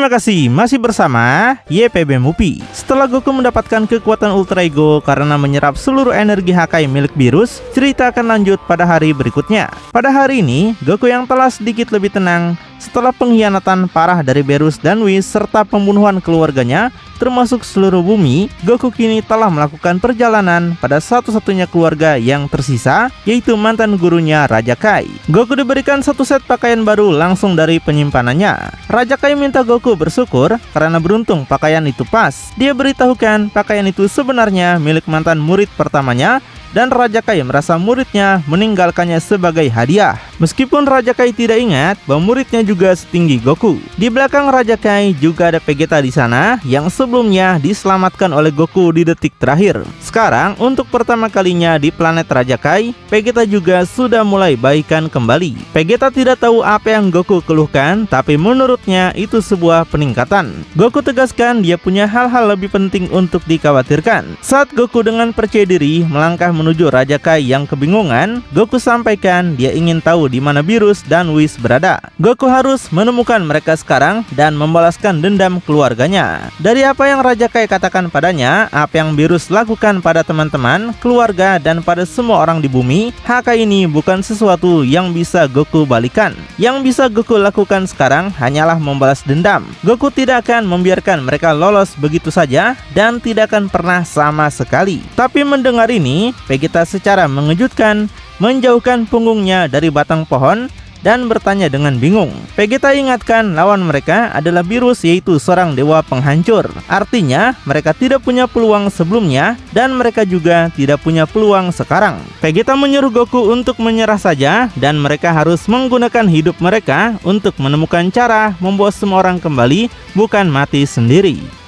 Terima kasih masih bersama YPB Movie. Setelah Goku mendapatkan kekuatan Ultra Ego karena menyerap seluruh energi Hakai milik Beerus, cerita akan lanjut pada hari berikutnya. Pada hari ini, Goku yang telah sedikit lebih tenang setelah pengkhianatan parah dari Beerus dan Whis serta pembunuhan keluarganya, termasuk seluruh bumi, Goku kini telah melakukan perjalanan pada satu-satunya keluarga yang tersisa, yaitu mantan gurunya Raja Kai. Goku diberikan satu set pakaian baru langsung dari penyimpanannya. Raja Kai minta Goku bersyukur karena beruntung pakaian itu pas. Dia beritahukan pakaian itu sebenarnya milik mantan murid pertamanya, dan Raja Kai merasa muridnya meninggalkannya sebagai hadiah. Meskipun Raja Kai tidak ingat bahwa muridnya juga setinggi Goku. Di belakang Raja Kai juga ada Vegeta di sana yang sebelumnya diselamatkan oleh Goku di detik terakhir. Sekarang untuk pertama kalinya di planet Raja Kai, Vegeta juga sudah mulai baikan kembali. Vegeta tidak tahu apa yang Goku keluhkan, tapi menurutnya itu sebuah peningkatan. Goku tegaskan dia punya hal-hal lebih penting untuk dikhawatirkan. Saat Goku dengan percaya diri melangkah menuju Raja Kai yang kebingungan, Goku sampaikan dia ingin tahu di mana Beerus dan Whis berada. Goku harus menemukan mereka sekarang dan membalaskan dendam keluarganya. Dari apa yang Raja Kai katakan padanya, apa yang Beerus lakukan pada teman-teman, keluarga, dan pada semua orang di bumi, Hakai ini bukan sesuatu yang bisa Goku balikan. Yang bisa Goku lakukan sekarang hanyalah membalas dendam. Goku tidak akan membiarkan mereka lolos begitu saja dan tidak akan pernah sama sekali. Tapi mendengar ini, Vegeta secara mengejutkan menjauhkan punggungnya dari batang pohon dan bertanya dengan bingung. Vegeta ingatkan lawan mereka adalah Beerus, yaitu seorang dewa penghancur. Artinya mereka tidak punya peluang sebelumnya dan mereka juga tidak punya peluang sekarang. Vegeta menyuruh Goku untuk menyerah saja dan mereka harus menggunakan hidup mereka untuk menemukan cara membawa semua orang kembali, bukan mati sendiri.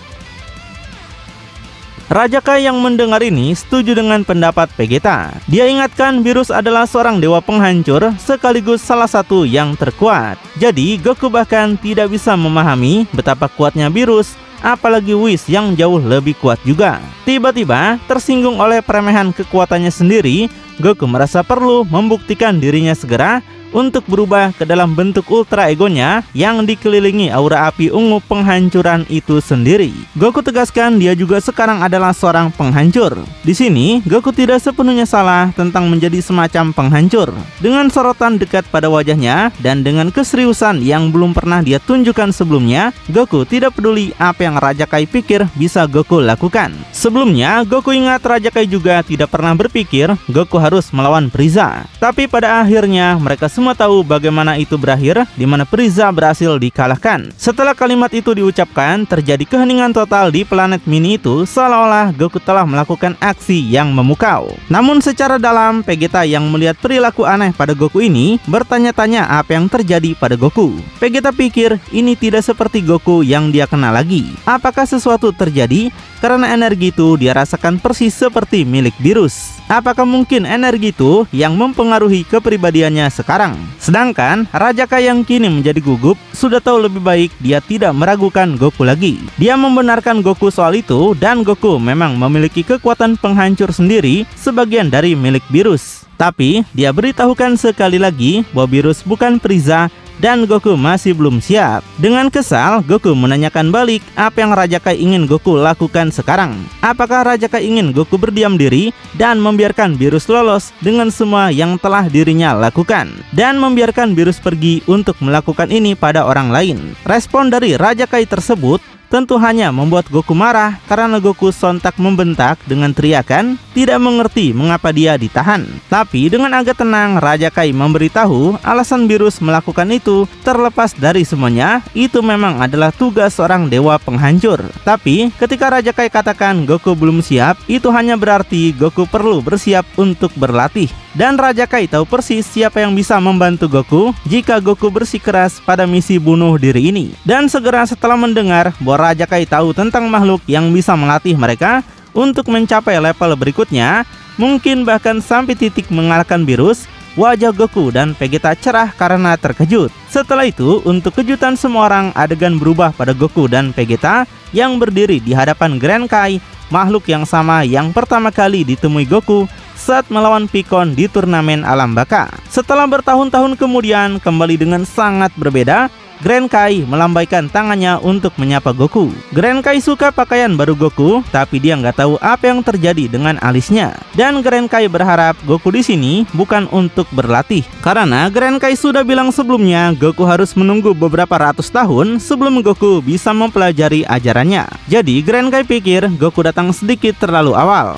Raja Kai yang mendengar ini setuju dengan pendapat Vegeta. Dia ingatkan Beerus adalah seorang dewa penghancur sekaligus salah satu yang terkuat. Jadi Goku bahkan tidak bisa memahami betapa kuatnya Beerus, apalagi Whis yang jauh lebih kuat juga. Tiba-tiba tersinggung oleh peremehan kekuatannya sendiri, Goku merasa perlu membuktikan dirinya segera untuk berubah ke dalam bentuk Ultra Egonya yang dikelilingi aura api ungu penghancuran itu sendiri. Goku tegaskan dia juga sekarang adalah seorang penghancur. Di sini Goku tidak sepenuhnya salah tentang menjadi semacam penghancur. Dengan sorotan dekat pada wajahnya dan dengan keseriusan yang belum pernah dia tunjukkan sebelumnya, Goku tidak peduli apa yang Raja Kai pikir bisa Goku lakukan. Sebelumnya Goku ingat Raja Kai juga tidak pernah berpikir Goku harus melawan Frieza. Tapi pada akhirnya mereka semua tahu bagaimana itu berakhir, di mana Frieza berhasil dikalahkan. Setelah kalimat itu diucapkan, terjadi keheningan total di planet mini itu, seolah-olah Goku telah melakukan aksi yang memukau. Namun secara dalam, Vegeta yang melihat perilaku aneh pada Goku ini bertanya-tanya apa yang terjadi pada Goku. Vegeta pikir ini tidak seperti Goku yang dia kenal lagi. Apakah sesuatu terjadi karena energi itu dia rasakan persis seperti milik Beerus? Apakah mungkin energi itu yang mempengaruhi kepribadiannya sekarang? Sedangkan Raja Kai yang kini menjadi gugup sudah tahu lebih baik, dia tidak meragukan Goku lagi. Dia membenarkan Goku soal itu dan Goku memang memiliki kekuatan penghancur sendiri sebagian dari milik Beerus. Tapi dia beritahukan sekali lagi bahwa Beerus bukan Frieza dan Goku masih belum siap. Dengan kesal, Goku menanyakan balik apa yang Raja Kai ingin Goku lakukan sekarang. Apakah Raja Kai ingin Goku berdiam diri dan membiarkan Beerus lolos dengan semua yang telah dirinya lakukan, dan membiarkan Beerus pergi untuk melakukan ini pada orang lain? Respon dari Raja Kai tersebut tentu hanya membuat Goku marah karena Goku sontak membentak dengan teriakan, tidak mengerti mengapa dia ditahan. Tapi dengan agak tenang, Raja Kai memberitahu alasan Beerus melakukan itu terlepas dari semuanya, itu memang adalah tugas seorang dewa penghancur. Tapi ketika Raja Kai katakan Goku belum siap, itu hanya berarti Goku perlu bersiap untuk berlatih. Dan Raja Kai tahu persis siapa yang bisa membantu Goku jika Goku bersikeras pada misi bunuh diri ini. Dan segera setelah mendengar bahwa Raja Kai tahu tentang makhluk yang bisa melatih mereka untuk mencapai level berikutnya, mungkin bahkan sampai titik mengalahkan Beerus, wajah Goku dan Vegeta cerah karena terkejut. Setelah itu, untuk kejutan semua orang, adegan berubah pada Goku dan Vegeta yang berdiri di hadapan Grand Kai, makhluk yang sama yang pertama kali ditemui Goku saat melawan Pikkon di turnamen alam baka. Setelah bertahun-tahun kemudian, kembali dengan sangat berbeda, Grankai melambaikan tangannya untuk menyapa Goku. Grankai suka pakaian baru Goku, tapi dia nggak tahu apa yang terjadi dengan alisnya. Dan Grankai berharap Goku di sini bukan untuk berlatih, karena Grankai sudah bilang sebelumnya Goku harus menunggu beberapa ratus tahun sebelum Goku bisa mempelajari ajarannya. Jadi Grankai pikir Goku datang sedikit terlalu awal.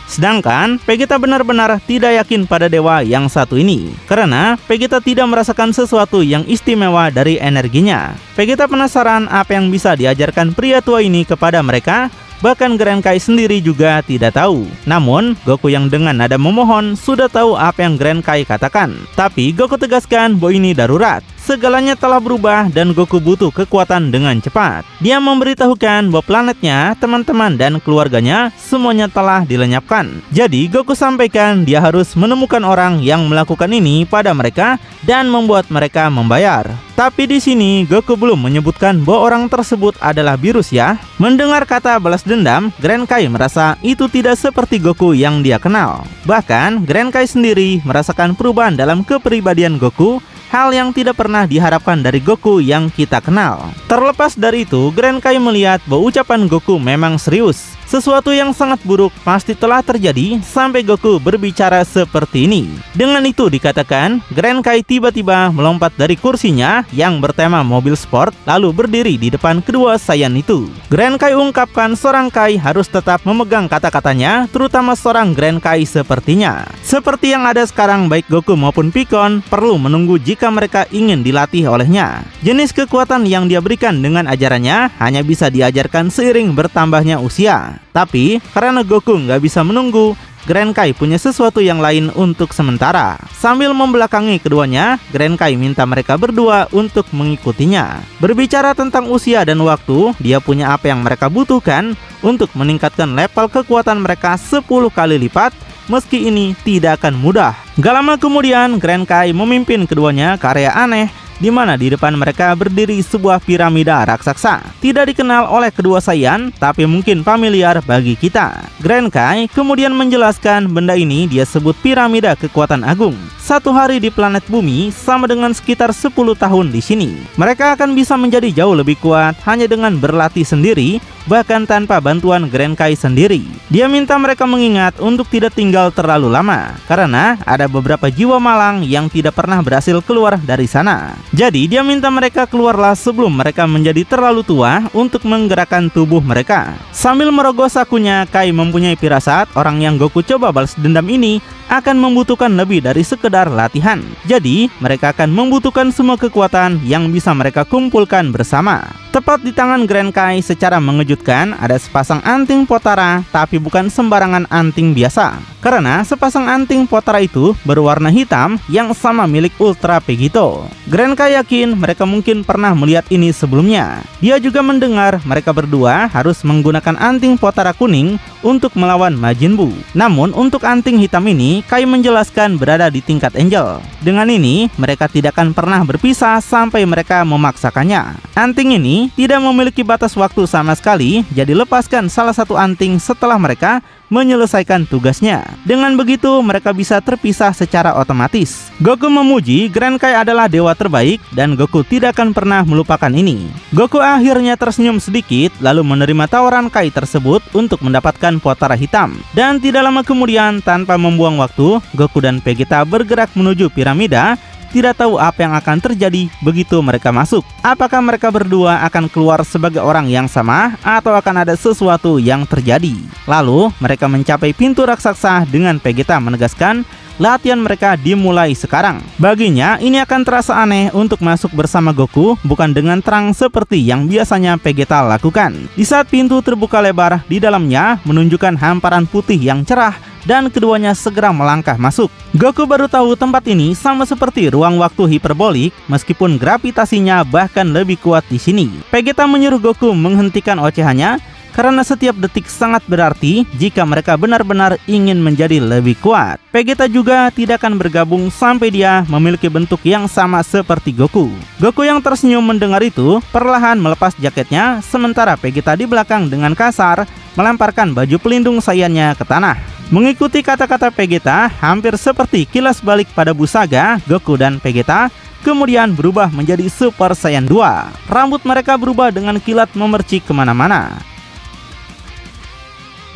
Sedangkan Vegeta benar-benar tidak yakin pada dewa yang satu ini, karena Vegeta tidak merasakan sesuatu yang istimewa dari energinya. Vegeta penasaran apa yang bisa diajarkan pria tua ini kepada mereka. Bahkan Grankai sendiri juga tidak tahu. Namun Goku yang dengan nada memohon sudah tahu apa yang Grankai katakan. Tapi Goku tegaskan bahwa ini darurat. Segalanya telah berubah dan Goku butuh kekuatan dengan cepat. Dia memberitahukan bahwa planetnya, teman-teman dan keluarganya semuanya telah dilenyapkan. Jadi Goku sampaikan dia harus menemukan orang yang melakukan ini pada mereka dan membuat mereka membayar. Tapi di sini Goku belum menyebutkan bahwa orang tersebut adalah virus ya. Mendengar kata balas dendam, Grankai merasa itu tidak seperti Goku yang dia kenal. Bahkan Grankai sendiri merasakan perubahan dalam kepribadian Goku, hal yang tidak pernah diharapkan dari Goku yang kita kenal. Terlepas dari itu, Grankai melihat bahwa ucapan Goku memang serius. Sesuatu yang sangat buruk pasti telah terjadi sampai Goku berbicara seperti ini. Dengan itu dikatakan, Grankai tiba-tiba melompat dari kursinya yang bertema mobil sport, lalu berdiri di depan kedua Saiyan itu. Grankai ungkapkan seorang Kai harus tetap memegang kata-katanya, terutama seorang Grankai sepertinya. Seperti yang ada sekarang, baik Goku maupun Piccon perlu menunggu jika mereka ingin dilatih olehnya. Jenis kekuatan yang dia berikan dengan ajarannya hanya bisa diajarkan seiring bertambahnya usia. Tapi karena Goku nggak bisa menunggu, Grankai punya sesuatu yang lain untuk sementara. Sambil membelakangi keduanya, Grankai minta mereka berdua untuk mengikutinya. Berbicara tentang usia dan waktu, dia punya apa yang mereka butuhkan untuk meningkatkan level kekuatan mereka 10 kali lipat. Meski ini tidak akan mudah. Gak lama kemudian, Grankai memimpin keduanya ke area aneh, di mana di depan mereka berdiri sebuah piramida raksasa. Tidak dikenal oleh kedua Saiyan, tapi mungkin familiar bagi kita. Grankai kemudian menjelaskan benda ini dia sebut piramida kekuatan agung. Satu hari di planet bumi sama dengan sekitar 10 tahun di sini. Mereka akan bisa menjadi jauh lebih kuat hanya dengan berlatih sendiri, bahkan tanpa bantuan Grankai sendiri. Dia minta mereka mengingat untuk tidak tinggal terlalu lama, karena ada beberapa jiwa malang yang tidak pernah berhasil keluar dari sana. Jadi dia minta mereka keluarlah sebelum mereka menjadi terlalu tua untuk menggerakkan tubuh mereka. Sambil merogoh sakunya, Kai mempunyai firasat orang yang Goku coba balas dendam ini akan membutuhkan lebih dari sekedar latihan. Jadi mereka akan membutuhkan semua kekuatan yang bisa mereka kumpulkan bersama. Tepat di tangan Grankai secara mengejutkan ada sepasang anting potara, tapi bukan sembarangan anting biasa. Karena sepasang anting potara itu berwarna hitam yang sama milik Ultra Vegito. Grankai yakin mereka mungkin pernah melihat ini sebelumnya. Dia juga mendengar mereka berdua harus menggunakan anting potara kuning untuk melawan Majin Buu. Namun untuk anting hitam ini, Kai menjelaskan berada di tingkat Angel. Dengan ini, mereka tidak akan pernah berpisah sampai mereka memaksakannya. Anting ini tidak memiliki batas waktu sama sekali, jadi lepaskan salah satu anting setelah mereka menyelesaikan tugasnya. Dengan begitu, mereka bisa terpisah secara otomatis. Goku memuji Grankai adalah dewa terbaik dan Goku tidak akan pernah melupakan ini. Goku akhirnya tersenyum sedikit lalu menerima tawaran Kai tersebut untuk mendapatkan potara hitam. Dan tidak lama kemudian, tanpa membuang waktu, Goku dan Vegeta bergerak menuju piramida. Tidak tahu apa yang akan terjadi begitu mereka masuk. Apakah mereka berdua akan keluar sebagai orang yang sama atau akan ada sesuatu yang terjadi? Lalu mereka mencapai pintu raksasa dengan Vegeta menegaskan latihan mereka dimulai sekarang. Baginya ini akan terasa aneh untuk masuk bersama Goku bukan dengan terang seperti yang biasanya Vegeta lakukan. Di saat pintu terbuka lebar, di dalamnya menunjukkan hamparan putih yang cerah dan keduanya segera melangkah masuk. Goku baru tahu tempat ini sama seperti ruang waktu hiperbolik, meskipun gravitasinya bahkan lebih kuat di sini. Vegeta menyuruh Goku menghentikan ocehannya karena setiap detik sangat berarti jika mereka benar-benar ingin menjadi lebih kuat. Vegeta juga tidak akan bergabung sampai dia memiliki bentuk yang sama seperti Goku. Goku yang tersenyum mendengar itu perlahan melepas jaketnya, sementara Vegeta di belakang dengan kasar melemparkan baju pelindung Saiyannya ke tanah. Mengikuti kata-kata Vegeta, hampir seperti kilas balik pada Busaga, Goku dan Vegeta kemudian berubah menjadi Super Saiyan 2. Rambut mereka berubah dengan kilat memercik kemana-mana.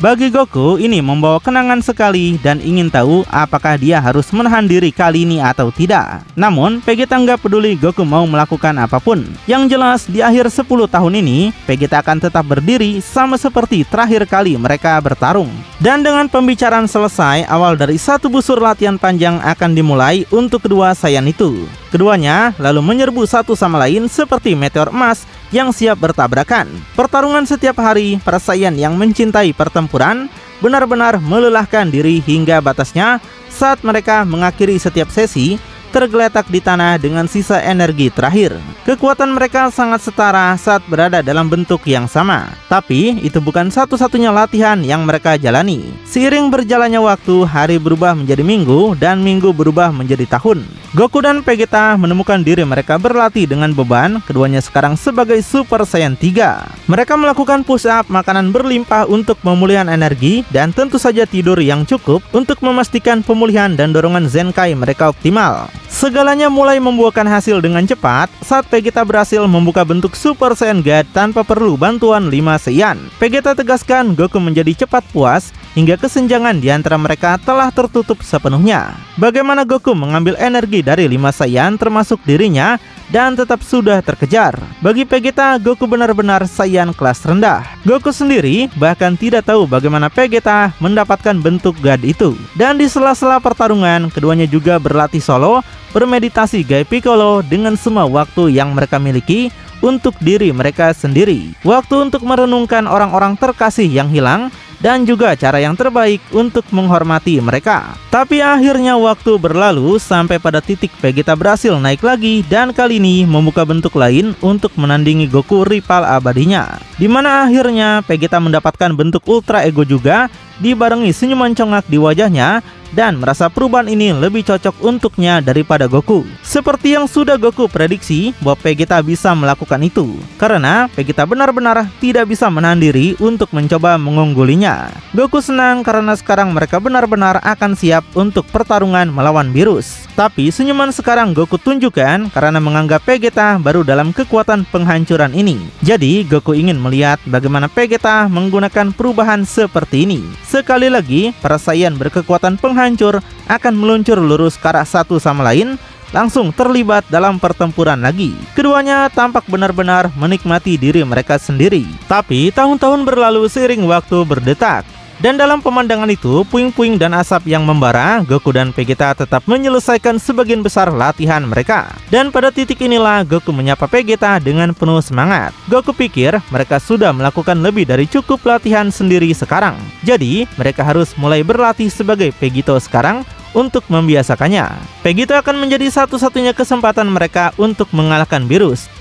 Bagi Goku, ini membawa kenangan sekali dan ingin tahu apakah dia harus menahan diri kali ini atau tidak. Namun, Vegeta nggak peduli Goku mau melakukan apapun. Yang jelas, di akhir 10 tahun ini, Vegeta akan tetap berdiri sama seperti terakhir kali mereka bertarung. Dan dengan pembicaraan selesai, awal dari satu busur latihan panjang akan dimulai untuk kedua Saiyan itu. Keduanya lalu menyerbu satu sama lain seperti meteor emas yang siap bertabrakan. Pertarungan setiap hari, para Saiyan yang mencintai pertempuran benar-benar melelahkan diri hingga batasnya saat mereka mengakhiri setiap sesi tergeletak di tanah dengan sisa energi terakhir. Kekuatan mereka sangat setara saat berada dalam bentuk yang sama. Tapi itu bukan satu-satunya latihan yang mereka jalani. Seiring berjalannya waktu, hari berubah menjadi minggu dan minggu berubah menjadi tahun. Goku dan Vegeta menemukan diri mereka berlatih dengan beban, keduanya sekarang sebagai Super Saiyan 3. Mereka melakukan push up, makanan berlimpah untuk pemulihan energi, dan tentu saja tidur yang cukup untuk memastikan pemulihan dan dorongan Zenkai mereka optimal. Segalanya mulai membuahkan hasil dengan cepat saat Vegeta berhasil membuka bentuk Super Saiyan God tanpa perlu bantuan 5 Saiyan. Vegeta tegaskan Goku menjadi cepat puas hingga kesenjangan di antara mereka telah tertutup sepenuhnya. Bagaimana Goku mengambil energi dari 5 Saiyan termasuk dirinya dan tetap sudah terkejar. Bagi Vegeta, Goku benar-benar Saiyan kelas rendah. Goku sendiri bahkan tidak tahu bagaimana Vegeta mendapatkan bentuk God itu. Dan di sela-sela pertarungan, keduanya juga berlatih solo, bermeditasi Gai Piccolo dengan semua waktu yang mereka miliki untuk diri mereka sendiri. Waktu untuk merenungkan orang-orang terkasih yang hilang, dan juga cara yang terbaik untuk menghormati mereka. Tapi akhirnya waktu berlalu sampai pada titik Vegeta berhasil naik lagi dan kali ini membuka bentuk lain untuk menandingi Goku rival abadinya. Dimana akhirnya Vegeta mendapatkan bentuk Ultra Ego juga, dibarengi senyuman congak di wajahnya dan merasa perubahan ini lebih cocok untuknya daripada Goku. Seperti yang sudah Goku prediksi bahwa Vegeta bisa melakukan itu, karena Vegeta benar-benar tidak bisa menahan diri untuk mencoba mengunggulinya. Goku senang karena sekarang mereka benar-benar akan siap untuk pertarungan melawan Beerus. Tapi senyuman sekarang Goku tunjukkan karena menganggap Vegeta baru dalam kekuatan penghancuran ini. Jadi Goku ingin melihat bagaimana Vegeta menggunakan perubahan seperti ini. Sekali lagi, para Saiyan berkekuatan penghancur akan meluncur lurus ke arah satu sama lain, langsung terlibat dalam pertempuran lagi. Keduanya tampak benar-benar menikmati diri mereka sendiri. Tapi tahun-tahun berlalu seiring waktu berdetak. Dan dalam pemandangan itu, puing-puing dan asap yang membara, Goku dan Vegeta tetap menyelesaikan sebagian besar latihan mereka. Dan pada titik inilah Goku menyapa Vegeta dengan penuh semangat. Goku pikir mereka sudah melakukan lebih dari cukup latihan sendiri sekarang. Jadi, mereka harus mulai berlatih sebagai Vegito sekarang untuk membiasakannya. Vegito akan menjadi satu-satunya kesempatan mereka untuk mengalahkan Beerus.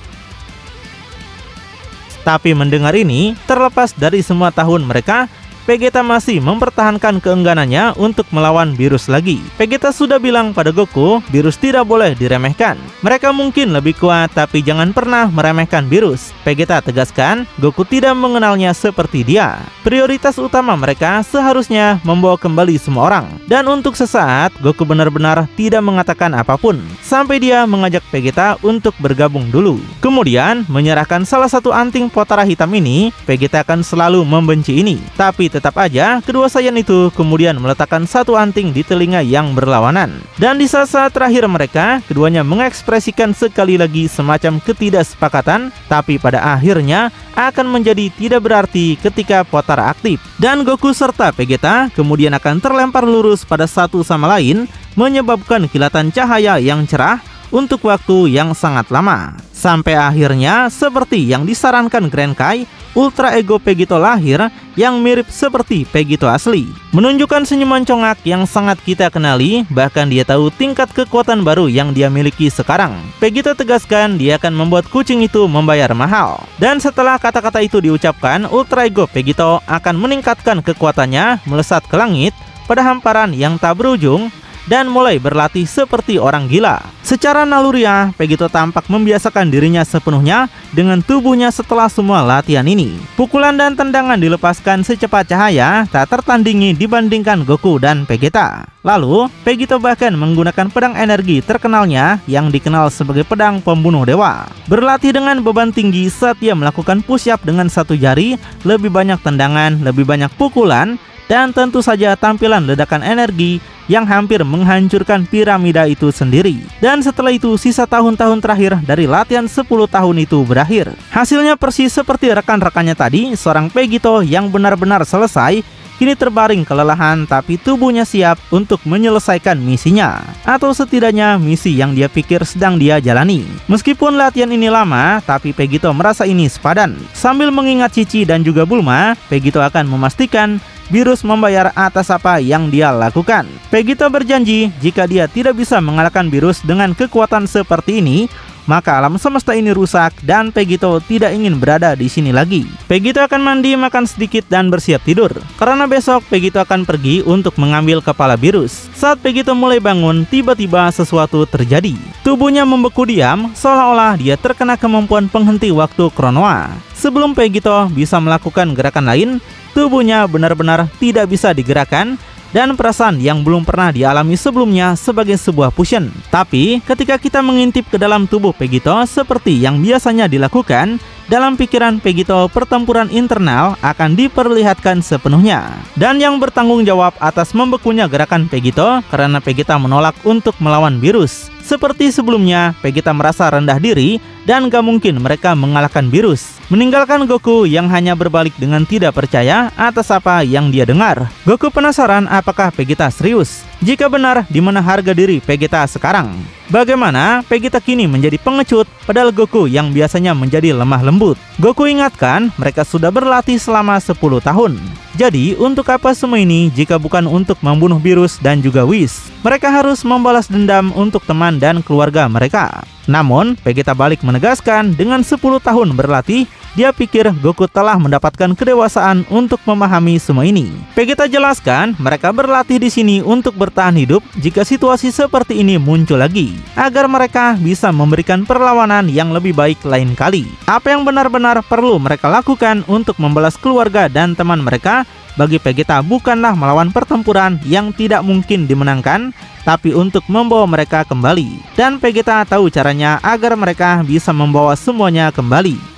Tapi mendengar ini, terlepas dari semua tahun mereka, Vegeta masih mempertahankan keengganannya untuk melawan Beerus lagi. Vegeta sudah bilang pada Goku, Beerus tidak boleh diremehkan. Mereka mungkin lebih kuat, tapi jangan pernah meremehkan Beerus. Vegeta tegaskan, Goku tidak mengenalnya seperti dia. Prioritas utama mereka seharusnya membawa kembali semua orang. Dan untuk sesaat, Goku benar-benar tidak mengatakan apapun, sampai dia mengajak Vegeta untuk bergabung dulu. Kemudian, menyerahkan salah satu anting Potara hitam ini. Vegeta akan selalu membenci ini. Tapi tetap aja, kedua Saiyan itu kemudian meletakkan satu anting di telinga yang berlawanan. Dan di saat-saat terakhir mereka, keduanya mengekspresikan sekali lagi semacam ketidaksepakatan, tapi pada akhirnya akan menjadi tidak berarti ketika Potara aktif. Dan Goku serta Vegeta kemudian akan terlempar lurus pada satu sama lain, menyebabkan kilatan cahaya yang cerah untuk waktu yang sangat lama. Sampai akhirnya, seperti yang disarankan Grand Kai, Ultra Ego Vegito lahir yang mirip seperti Vegito asli. Menunjukkan senyuman congak yang sangat kita kenali, bahkan dia tahu tingkat kekuatan baru yang dia miliki sekarang. Vegito tegaskan dia akan membuat kucing itu membayar mahal. Dan setelah kata-kata itu diucapkan, Ultra Ego Vegito akan meningkatkan kekuatannya melesat ke langit pada hamparan yang tak berujung, dan mulai berlatih seperti orang gila. Secara naluriah, Vegito tampak membiasakan dirinya sepenuhnya dengan tubuhnya setelah semua latihan ini. Pukulan dan tendangan dilepaskan secepat cahaya, tak tertandingi dibandingkan Goku dan Vegeta. Lalu, Vegito bahkan menggunakan pedang energi terkenalnya yang dikenal sebagai pedang pembunuh dewa. Berlatih dengan beban tinggi saat ia melakukan push-up dengan satu jari, lebih banyak tendangan, lebih banyak pukulan, dan tentu saja tampilan ledakan energi yang hampir menghancurkan piramida itu sendiri. Dan setelah itu sisa tahun-tahun terakhir dari latihan 10 tahun itu berakhir. Hasilnya persis seperti rekan-rekannya tadi, seorang Vegito yang benar-benar selesai kini terbaring kelelahan, tapi tubuhnya siap untuk menyelesaikan misinya, atau setidaknya misi yang dia pikir sedang dia jalani. Meskipun latihan ini lama, tapi Vegito merasa ini sepadan. Sambil mengingat Cici dan juga Bulma, Vegito akan memastikan Beerus membayar atas apa yang dia lakukan. Vegito berjanji jika dia tidak bisa mengalahkan Beerus dengan kekuatan seperti ini, maka alam semesta ini rusak dan Vegito tidak ingin berada di sini lagi. Vegito akan mandi, makan sedikit, dan bersiap tidur. Karena besok Vegito akan pergi untuk mengambil kepala Beerus. Saat Vegito mulai bangun, tiba-tiba sesuatu terjadi. Tubuhnya membeku diam, seolah-olah dia terkena kemampuan penghenti waktu Kronoa. Sebelum Vegito bisa melakukan gerakan lain, tubuhnya benar-benar tidak bisa digerakkan, dan perasaan yang belum pernah dialami sebelumnya sebagai sebuah fusion. Tapi ketika kita mengintip ke dalam tubuh Vegito seperti yang biasanya dilakukan, dalam pikiran Vegito pertempuran internal akan diperlihatkan sepenuhnya. Dan yang bertanggung jawab atas membekunya gerakan Vegito karena Vegeta menolak untuk melawan Beerus. Seperti sebelumnya, Vegeta merasa rendah diri dan gak mungkin mereka mengalahkan Beerus. Meninggalkan Goku yang hanya berbalik dengan tidak percaya atas apa yang dia dengar. Goku penasaran apakah Vegeta serius. Jika benar, di mana harga diri Vegeta sekarang? Bagaimana Vegeta kini menjadi pengecut padahal Goku yang biasanya menjadi lemah lembut? Goku ingatkan mereka sudah berlatih selama 10 tahun. Jadi untuk apa semua ini jika bukan untuk membunuh Beerus dan juga Whis? Mereka harus membalas dendam untuk teman dan keluarga mereka. Namun Vegeta balik menegaskan dengan 10 tahun berlatih, dia pikir Goku telah mendapatkan kedewasaan untuk memahami semua ini. Vegeta jelaskan mereka berlatih di sini untuk bertahan hidup jika situasi seperti ini muncul lagi, agar mereka bisa memberikan perlawanan yang lebih baik lain kali. Apa yang benar-benar perlu mereka lakukan untuk membalas keluarga dan teman mereka bagi Vegeta bukanlah melawan pertempuran yang tidak mungkin dimenangkan, tapi untuk membawa mereka kembali. Dan Vegeta tahu caranya agar mereka bisa membawa semuanya kembali.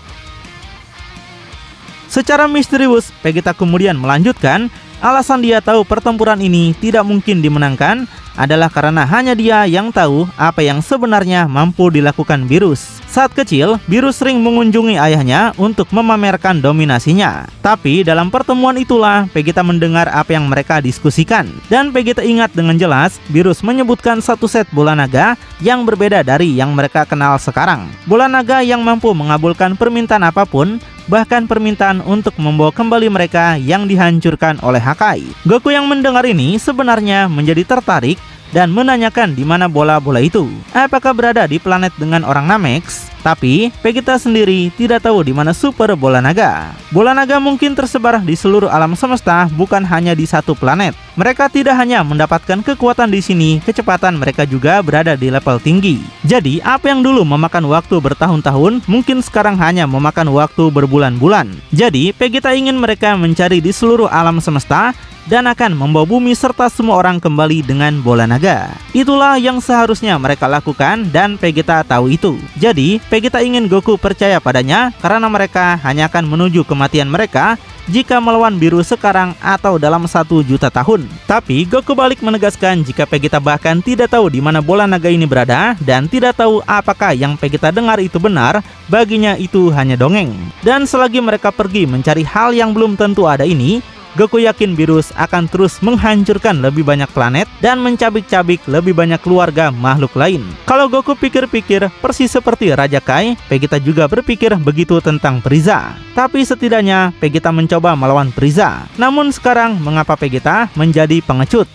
Secara misterius, Vegeta kemudian melanjutkan, alasan dia tahu pertempuran ini tidak mungkin dimenangkan adalah karena hanya dia yang tahu apa yang sebenarnya mampu dilakukan Beerus. Saat kecil, Beerus sering mengunjungi ayahnya untuk memamerkan dominasinya. Tapi dalam pertemuan itulah Vegeta mendengar apa yang mereka diskusikan. Dan Vegeta ingat dengan jelas, Beerus menyebutkan satu set bola naga yang berbeda dari yang mereka kenal sekarang. Bola naga yang mampu mengabulkan permintaan apapun, bahkan permintaan untuk membawa kembali mereka yang dihancurkan oleh Hakai. Goku yang mendengar ini sebenarnya menjadi tertarik dan menanyakan di mana bola-bola itu. Apakah berada di planet dengan orang Namex? Tapi Vegeta sendiri tidak tahu di mana super bola naga. Bola naga mungkin tersebar di seluruh alam semesta, bukan hanya di satu planet. Mereka tidak hanya mendapatkan kekuatan di sini, kecepatan mereka juga berada di level tinggi. Jadi apa yang dulu memakan waktu bertahun-tahun, mungkin sekarang hanya memakan waktu berbulan-bulan. Jadi Vegeta ingin mereka mencari di seluruh alam semesta dan akan membawa bumi serta semua orang kembali dengan bola naga. Itulah yang seharusnya mereka lakukan dan Vegeta tahu itu. Jadi Vegeta ingin Goku percaya padanya karena mereka hanya akan menuju kematian mereka jika melawan Beerus sekarang atau dalam 1 juta tahun. Tapi Goku balik menegaskan jika Vegeta bahkan tidak tahu di mana bola naga ini berada dan tidak tahu apakah yang Vegeta dengar itu benar, baginya itu hanya dongeng. Dan selagi mereka pergi mencari hal yang belum tentu ada ini, Goku yakin Beerus akan terus menghancurkan lebih banyak planet dan mencabik-cabik lebih banyak keluarga makhluk lain. Kalau Goku pikir-pikir persis seperti Raja Kai, Vegeta juga berpikir begitu tentang Frieza. Tapi setidaknya Vegeta mencoba melawan Frieza. Namun sekarang mengapa Vegeta menjadi pengecut?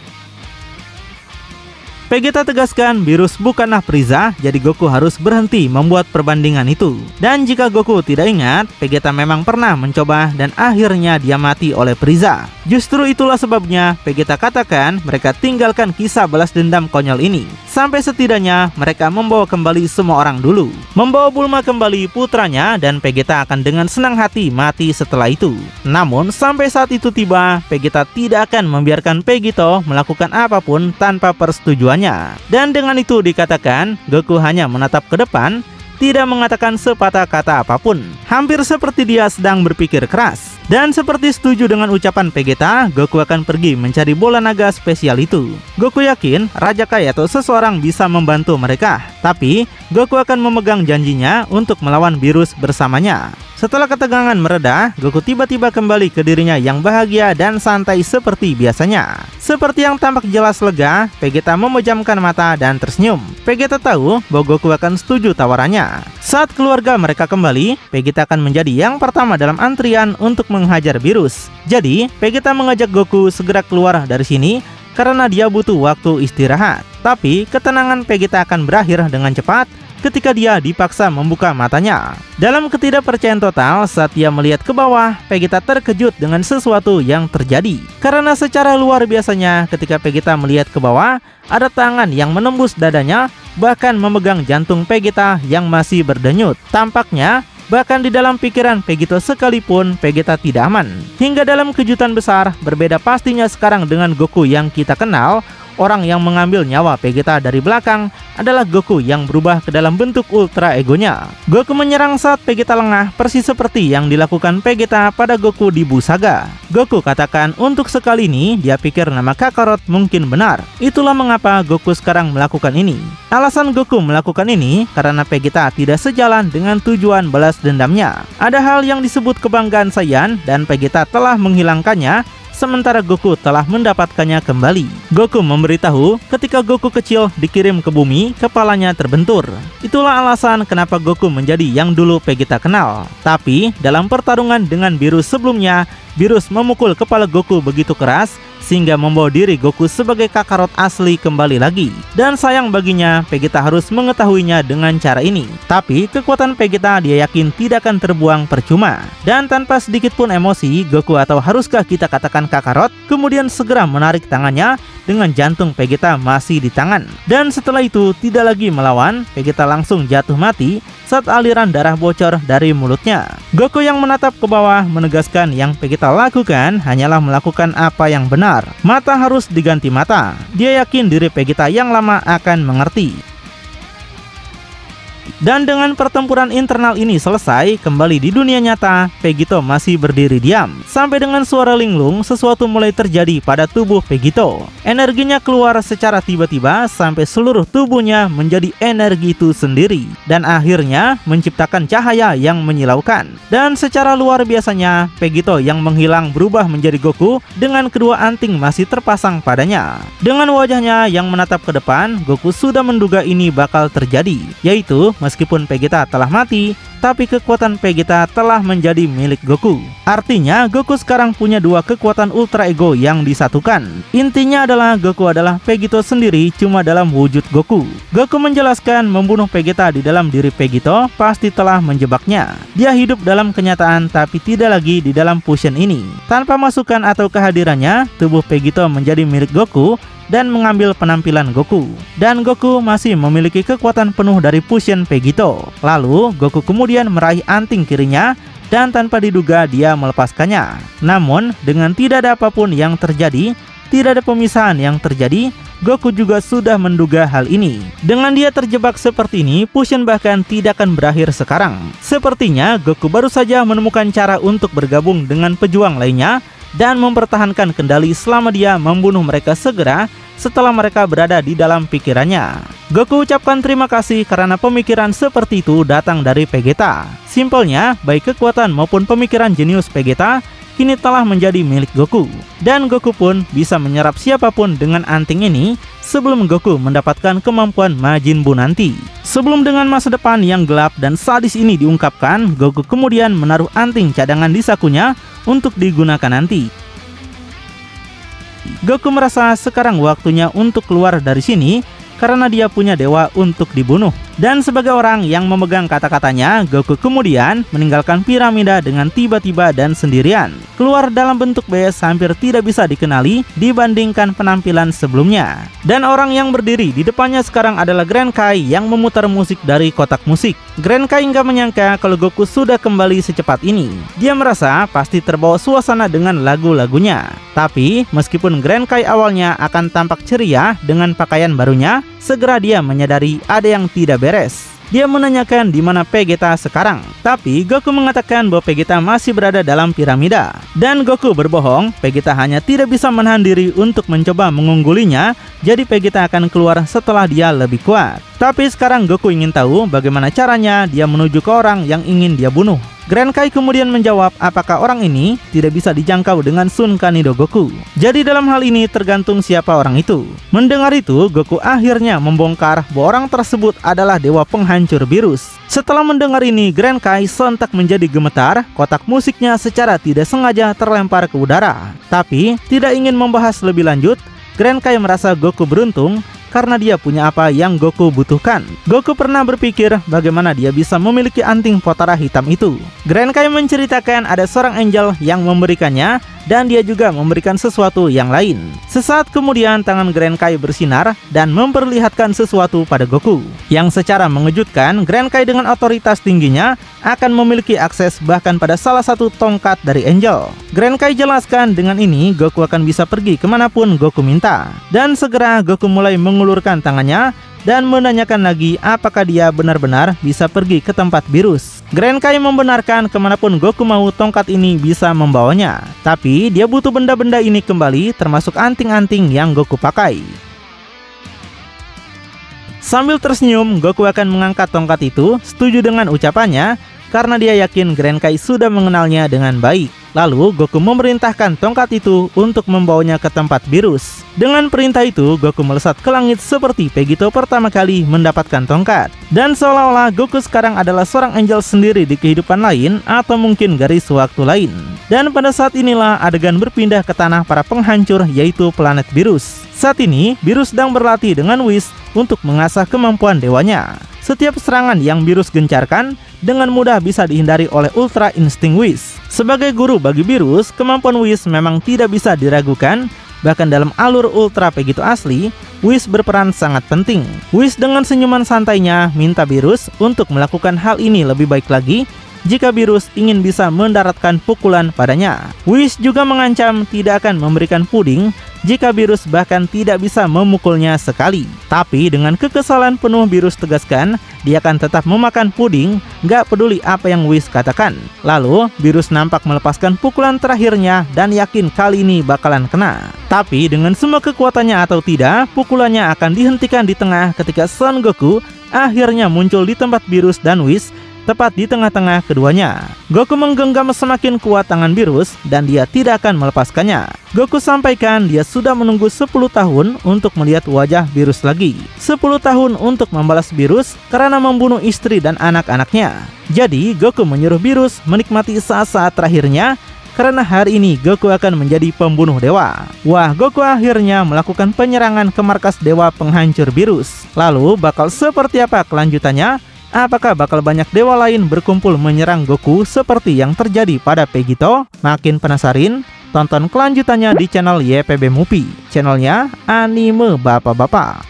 Vegeta tegaskan Beerus bukanlah Frieza, jadi Goku harus berhenti membuat perbandingan itu. Dan jika Goku tidak ingat, Vegeta memang pernah mencoba dan akhirnya dia mati oleh Frieza. Justru itulah sebabnya Vegeta katakan mereka tinggalkan kisah balas dendam konyol ini. Sampai setidaknya mereka membawa kembali semua orang dulu. Membawa Bulma kembali putranya, dan Vegeta akan dengan senang hati mati setelah itu. Namun sampai saat itu tiba, Vegeta tidak akan membiarkan Vegito melakukan apapun tanpa persetujuannya. Dan dengan itu dikatakan Goku hanya menatap ke depan, tidak mengatakan sepatah kata apapun. Hampir seperti dia sedang berpikir keras. Dan seperti setuju dengan ucapan Vegeta, Goku akan pergi mencari bola naga spesial itu. Goku yakin Raja Kai atau seseorang bisa membantu mereka. Tapi Goku akan memegang janjinya untuk melawan Beerus bersamanya. Setelah ketegangan mereda, Goku tiba-tiba kembali ke dirinya yang bahagia dan santai seperti biasanya. Seperti yang tampak jelas lega, Vegeta memejamkan mata dan tersenyum. Vegeta tahu bahwa Goku akan setuju tawarannya. Saat keluarga mereka kembali, Vegeta akan menjadi yang pertama dalam antrian untuk menghajar Beerus. Jadi, Vegeta mengajak Goku segera keluar dari sini karena dia butuh waktu istirahat. Tapi, ketenangan Vegeta akan berakhir dengan cepat ketika dia dipaksa membuka matanya. Dalam ketidakpercayaan total saat dia melihat ke bawah, Vegeta terkejut dengan sesuatu yang terjadi. Karena secara luar biasanya ketika Vegeta melihat ke bawah, ada tangan yang menembus dadanya, bahkan memegang jantung Vegeta yang masih berdenyut. Tampaknya bahkan di dalam pikiran Vegito sekalipun, Vegeta tidak aman. Hingga dalam kejutan besar, berbeda pastinya sekarang dengan Goku yang kita kenal. Orang yang mengambil nyawa Vegeta dari belakang adalah Goku yang berubah ke dalam bentuk Ultra Egonya. Goku menyerang saat Vegeta lengah, persis seperti yang dilakukan Vegeta pada Goku di Buu Saga. Goku katakan untuk sekali ini dia pikir nama Kakarot mungkin benar. Itulah mengapa Goku sekarang melakukan ini. Alasan Goku melakukan ini karena Vegeta tidak sejalan dengan tujuan balas dendamnya. Ada hal yang disebut kebanggaan Saiyan dan Vegeta telah menghilangkannya, sementara Goku telah mendapatkannya kembali. Goku memberitahu ketika Goku kecil dikirim ke bumi, kepalanya terbentur. Itulah alasan kenapa Goku menjadi yang dulu Vegeta kenal. Tapi dalam pertarungan dengan Beerus sebelumnya, Beerus memukul kepala Goku begitu keras sehingga membawa diri Goku sebagai Kakarot asli kembali lagi. Dan sayang baginya, Vegeta harus mengetahuinya dengan cara ini. Tapi kekuatan Vegeta dia yakin tidak akan terbuang percuma. Dan tanpa sedikit pun emosi, Goku atau haruskah kita katakan Kakarot, kemudian segera menarik tangannya dengan jantung Vegeta masih di tangan. Dan setelah itu tidak lagi melawan, Vegeta langsung jatuh mati saat aliran darah bocor dari mulutnya. Goku yang menatap ke bawah menegaskan yang Vegeta lakukan hanyalah melakukan apa yang benar. Mata harus diganti mata. Dia yakin diri Vegeta yang lama akan mengerti. Dan dengan pertempuran internal ini selesai, kembali di dunia nyata, Vegito masih berdiri diam. Sampai dengan suara linglung, sesuatu mulai terjadi pada tubuh Vegito. Energinya keluar secara tiba-tiba sampai seluruh tubuhnya menjadi energi itu sendiri. Dan akhirnya menciptakan cahaya yang menyilaukan. Dan secara luar biasanya, Vegito yang menghilang berubah menjadi Goku dengan kedua anting masih terpasang padanya. Dengan wajahnya yang menatap ke depan, Goku sudah menduga ini bakal terjadi, yaitu meskipun Vegeta telah mati, tapi kekuatan Vegeta telah menjadi milik Goku. Artinya, Goku sekarang punya dua kekuatan Ultra Ego yang disatukan. Intinya adalah Goku adalah Vegito sendiri cuma dalam wujud Goku. Goku menjelaskan membunuh Vegeta di dalam diri Vegito pasti telah menjebaknya. Dia hidup dalam kenyataan tapi tidak lagi di dalam fusion ini. Tanpa masukan atau kehadirannya, tubuh Vegito menjadi milik Goku dan mengambil penampilan Goku. Dan Goku masih memiliki kekuatan penuh dari fusion Vegito. Lalu Goku kemudian meraih anting kirinya dan tanpa diduga dia melepaskannya. Namun dengan tidak ada apapun yang terjadi, tidak ada pemisahan yang terjadi, Goku juga sudah menduga hal ini. Dengan dia terjebak seperti ini, fusion bahkan tidak akan berakhir sekarang. Sepertinya Goku baru saja menemukan cara untuk bergabung dengan pejuang lainnya dan mempertahankan kendali selama dia membunuh mereka segera setelah mereka berada di dalam pikirannya. Goku ucapkan terima kasih karena pemikiran seperti itu datang dari Vegeta. Simpelnya, baik kekuatan maupun pemikiran jenius Vegeta kini telah menjadi milik Goku. Dan Goku pun bisa menyerap siapapun dengan anting ini sebelum Goku mendapatkan kemampuan Majin Buu nanti. Sebelum dengan masa depan yang gelap dan sadis ini diungkapkan, Goku kemudian menaruh anting cadangan di sakunya untuk digunakan nanti. Goku merasa sekarang waktunya untuk keluar dari sini karena dia punya dewa untuk dibunuh. Dan sebagai orang yang memegang kata-katanya, Goku kemudian meninggalkan piramida dengan tiba-tiba dan sendirian. Keluar dalam bentuk bes hampir tidak bisa dikenali dibandingkan penampilan sebelumnya. Dan orang yang berdiri di depannya sekarang adalah Grand Kai yang memutar musik dari kotak musik. Grand Kai nggak menyangka kalau Goku sudah kembali secepat ini. Dia merasa pasti terbawa suasana dengan lagu-lagunya. Tapi meskipun Grand Kai awalnya akan tampak ceria dengan pakaian barunya, segera dia menyadari ada yang tidak beres. Dia menanyakan di mana Vegeta sekarang. Tapi Goku mengatakan bahwa Vegeta masih berada dalam piramida. Dan Goku berbohong, Vegeta hanya tidak bisa menahan diri untuk mencoba mengunggulinya. Jadi Vegeta akan keluar setelah dia lebih kuat. Tapi sekarang Goku ingin tahu bagaimana caranya dia menuju ke orang yang ingin dia bunuh. Grand Kai kemudian menjawab apakah orang ini tidak bisa dijangkau dengan Sun Kanido Goku. Jadi dalam hal ini tergantung siapa orang itu. Mendengar itu, Goku akhirnya membongkar bahwa orang tersebut adalah dewa penghancur virus. Setelah mendengar ini, Grand Kai sontak menjadi gemetar, kotak musiknya secara tidak sengaja terlempar ke udara. Tapi tidak ingin membahas lebih lanjut, Grand Kai merasa Goku beruntung karena dia punya apa yang Goku butuhkan. Goku pernah berpikir bagaimana dia bisa memiliki anting Potara hitam itu. Grand Kai menceritakan ada seorang angel yang memberikannya dan dia juga memberikan sesuatu yang lain. Sesaat kemudian tangan Grand Kai bersinar dan memperlihatkan sesuatu pada Goku. Yang secara mengejutkan, Grand Kai dengan otoritas tingginya akan memiliki akses bahkan pada salah satu tongkat dari angel. Grand Kai jelaskan dengan ini Goku akan bisa pergi kemanapun Goku minta. Dan segera Goku mulai mengulurkan tangannya dan menanyakan lagi apakah dia benar-benar bisa pergi ke tempat virus. Grand Kai membenarkan kemanapun Goku mau tongkat ini bisa membawanya. Tapi dia butuh benda-benda ini kembali termasuk anting-anting yang Goku pakai. Sambil tersenyum, Goku akan mengangkat tongkat itu, setuju dengan ucapannya karena dia yakin Grand Kai sudah mengenalnya dengan baik. Lalu Goku memerintahkan tongkat itu untuk membawanya ke tempat virus. Dengan perintah itu, Goku melesat ke langit seperti Vegito pertama kali mendapatkan tongkat. Dan seolah-olah Goku sekarang adalah seorang angel sendiri di kehidupan lain atau mungkin garis waktu lain. Dan pada saat inilah adegan berpindah ke tanah para penghancur yaitu planet virus. Saat ini, virus sedang berlatih dengan Whis untuk mengasah kemampuan dewanya. Setiap serangan yang virus gencarkan dengan mudah bisa dihindari oleh Ultra Instinct Whis. Sebagai guru bagi virus, kemampuan Whis memang tidak bisa diragukan. Bahkan dalam alur Ultra Vegito asli, Whis berperan sangat penting. Whis dengan senyuman santainya minta virus untuk melakukan hal ini lebih baik lagi jika virus ingin bisa mendaratkan pukulan padanya. Whis juga mengancam tidak akan memberikan puding jika virus bahkan tidak bisa memukulnya sekali. Tapi dengan kekesalan penuh virus tegaskan, dia akan tetap memakan puding, gak peduli apa yang Whis katakan. Lalu, virus nampak melepaskan pukulan terakhirnya dan yakin kali ini bakalan kena. Tapi dengan semua kekuatannya atau tidak, pukulannya akan dihentikan di tengah ketika Son Goku akhirnya muncul di tempat virus dan Whis, tepat di tengah-tengah keduanya. Goku menggenggam semakin kuat tangan virus dan dia tidak akan melepaskannya. Goku sampaikan dia sudah menunggu 10 tahun untuk melihat wajah virus lagi. 10 tahun untuk membalas virus karena membunuh istri dan anak-anaknya. Jadi Goku menyuruh virus menikmati saat-saat terakhirnya karena hari ini Goku akan menjadi pembunuh dewa. Wah, Goku akhirnya melakukan penyerangan ke markas dewa penghancur virus. Lalu bakal seperti apa kelanjutannya? Apakah bakal banyak dewa lain berkumpul menyerang Goku seperti yang terjadi pada Vegito? Makin penasaran? Tonton kelanjutannya di channel YPB Movie, channelnya anime bapak-bapak.